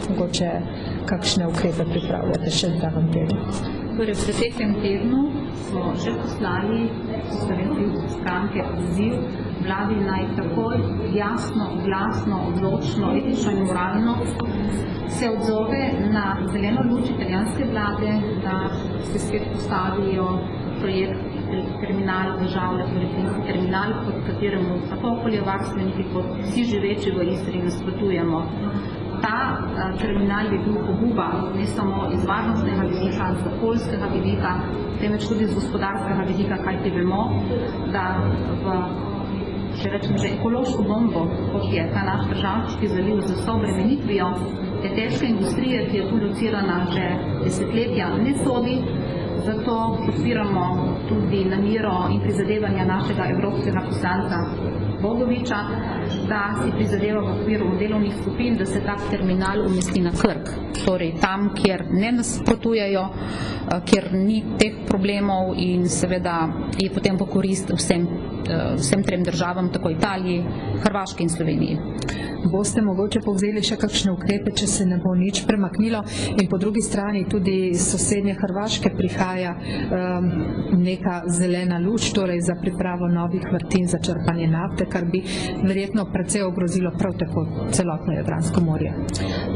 mogoče kakšne ukrepe pripravljate še v drugem tednu? Torej, v preteklem tednu smo že poslali Slovenske ljudske stranke poziv vladi naj takoj jasno, glasno, odločno, etično in moralno se odzove na zeleno luč italijanske vlade, da se spet postavijo projekt terminal državne, torej plinski terminal, pod kateremu tako okoljevarstveniki kot vsi živeči v Istri nasprotujemo. Ta terminal je bil poguba ne samo iz varnostnega vidika, z okoljskega vidika, temveč tudi z gospodarskega vidika, kajti vemo, da če rečem že ekološko bombo, kot je ta naš Tržaški zaliv z vso obremenitvijo te težke industrije, ki je tu locirana že desetletja, ne sodi. Zato podpiramo tudi namero in prizadevanja našega evropskega poslanca Bogoviča, da si prizadeva v okviru delovnih skupin, da se tak terminal umesti na Krk. Torej tam, kjer ne nasprotujejo, kjer ni teh problemov in seveda je potem po korist vsem trem državam, tako Italiji, Hrvaški in Sloveniji. Boste mogoče povzeli še kakšne ukrepe, če se ne bo nič premaknilo, in po drugi strani tudi iz sosednje Hrvaške prihaja neka zelena luč, torej za pripravo novih vrtin za črpanje nafte, kar bi verjetno precej ogrozilo prav tako celotno Jadransko morje.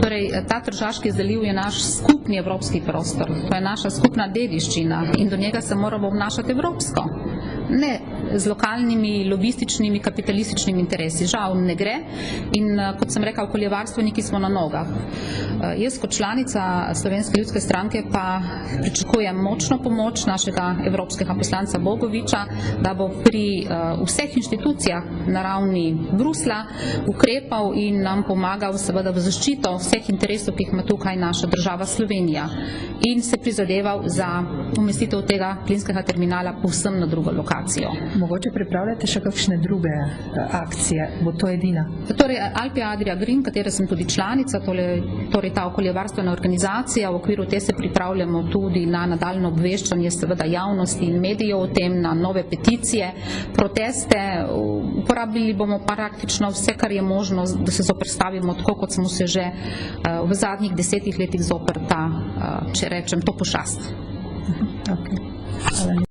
Torej, ta Tržaški zaliv je naš skupni evropski prostor, to je naša skupna dediščina in do njega se moramo obnašati evropsko. Ne z lokalnimi, lobističnimi, kapitalističnimi interesi. Žal ne gre in kot sem rekel, okoljevarstveniki smo na nogah. Jaz kot članica Slovenske ljudske stranke pa pričakujem močno pomoč našega evropskega poslanca Bogoviča, da bo pri vseh inštitucijah na ravni Bruslja ukrepal in nam pomagal seveda v zaščito vseh interesov, ki jih ima tukaj naša država Slovenija, in se prizadeval za umestitev tega plinskega terminala povsem na drugo lokacijo. Mogoče pripravljate še kakšne druge akcije? Bo to edina? Torej, Alpia Adria Green, katere sem tudi članica, torej ta okoljevarstvena organizacija, v okviru te se pripravljamo tudi na nadaljnje obveščanje seveda javnosti in medijev o tem, na nove peticije, proteste. Uporabili bomo praktično vse, kar je možno, da se zoperstavimo tako, kot smo se že v zadnjih 10 letih zoper ta, če rečem, to pošast. Okay. Hvala.